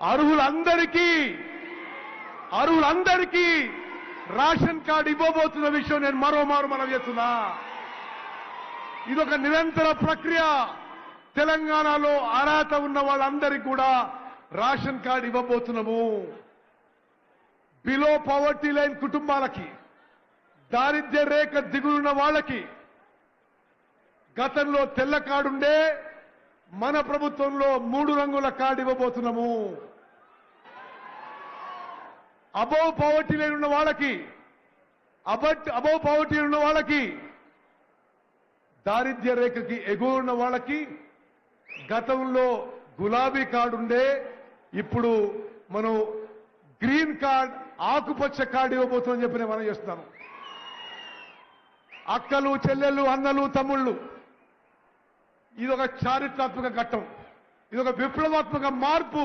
అర్హులందరికీ ration card ఇవ్వబోతున్న విషయం నేను మరోమారు మనం చేస్తున్నా. ఇదొక నిరంతర ప్రక్రియ. తెలంగాణలో అర్హత ఉన్న వాళ్ళందరికీ కూడా రేషన్ కార్డు ఇవ్వబోతున్నాము. బిలో పవర్టీ లైన్ కుటుంబాలకి, దారిద్ర్య రేఖ దిగులున్న వాళ్ళకి గతంలో తెల్ల కార్డుండే మన ప్రభుత్వంలో 3 రంగుల కార్డు ఇవ్వబోతున్నాము. అబౌవ్ పవర్టీ లైన్ ఉన్న వాళ్ళకి, అబౌవ్ పవర్టీ ఉన్న వాళ్ళకి, దారిద్ర్య రేఖకి ఎగువ ఉన్న వాళ్ళకి గతంలో గులాబీ కార్డు ఉండే, ఇప్పుడు మనం గ్రీన్ కార్డ్, ఆకుపచ్చ కార్డు ఇవ్వబోతుందని చెప్పి నేను మనం చేస్తున్నాను. అక్కలు, చెల్లెళ్ళు, అన్నలు, తమ్ముళ్ళు, ఇదొక చారిత్రాత్మక ఘట్టం. ఇదొక విప్లవాత్మక మార్పు.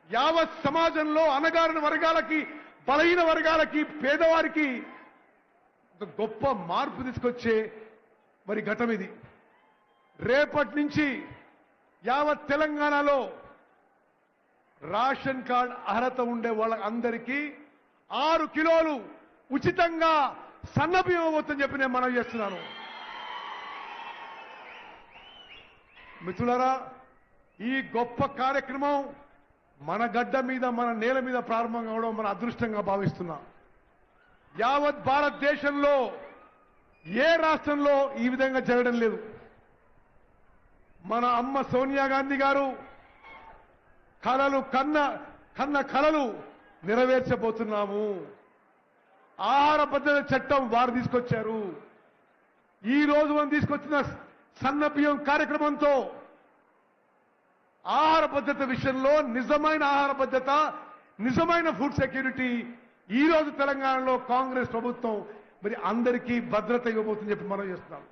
యావత్ సమాజంలో అణగారిన వర్గాలకి, బలహీన వర్గాలకి, పేదవారికి ఒక గొప్ప మార్పు తీసుకొచ్చే మరి ఘటం ఇది. రేపటి నుంచి యావత్ తెలంగాణలో రేషన్ కార్డ్ అర్హత ఉండే వాళ్ళందరికీ 6 కిలోలు ఉచితంగా సన్నబియ్యం ఇవ్వబోతుందని చెప్పి నేను మనవి చేస్తున్నాను. మిత్రులారా, ఈ గొప్ప కార్యక్రమం మన గడ్డ మీద, మన నేల మీద ప్రారంభం కావడం మన అదృష్టంగా భావిస్తున్నాం. యావత్ భారతదేశంలో ఏ రాష్ట్రంలో ఈ విధంగా జరగడం లేదు. మన అమ్మ సోనియా గాంధీ గారు కన్న కలలు నెరవేర్చబోతున్నాము. ఆహార భద్రత చట్టం వారు తీసుకొచ్చారు. ఈ రోజు మనం తీసుకొచ్చిన సన్న బియ్యం కార్యక్రమంతో ఆహార భద్రత విషయంలో నిజమైన ఆహార భద్రత, నిజమైన ఫుడ్ సెక్యూరిటీ ఈ రోజు తెలంగాణలో కాంగ్రెస్ ప్రభుత్వం మరి అందరికీ భద్రత ఇవ్వబోతుందని చెప్పి మనం చేస్తున్నాం.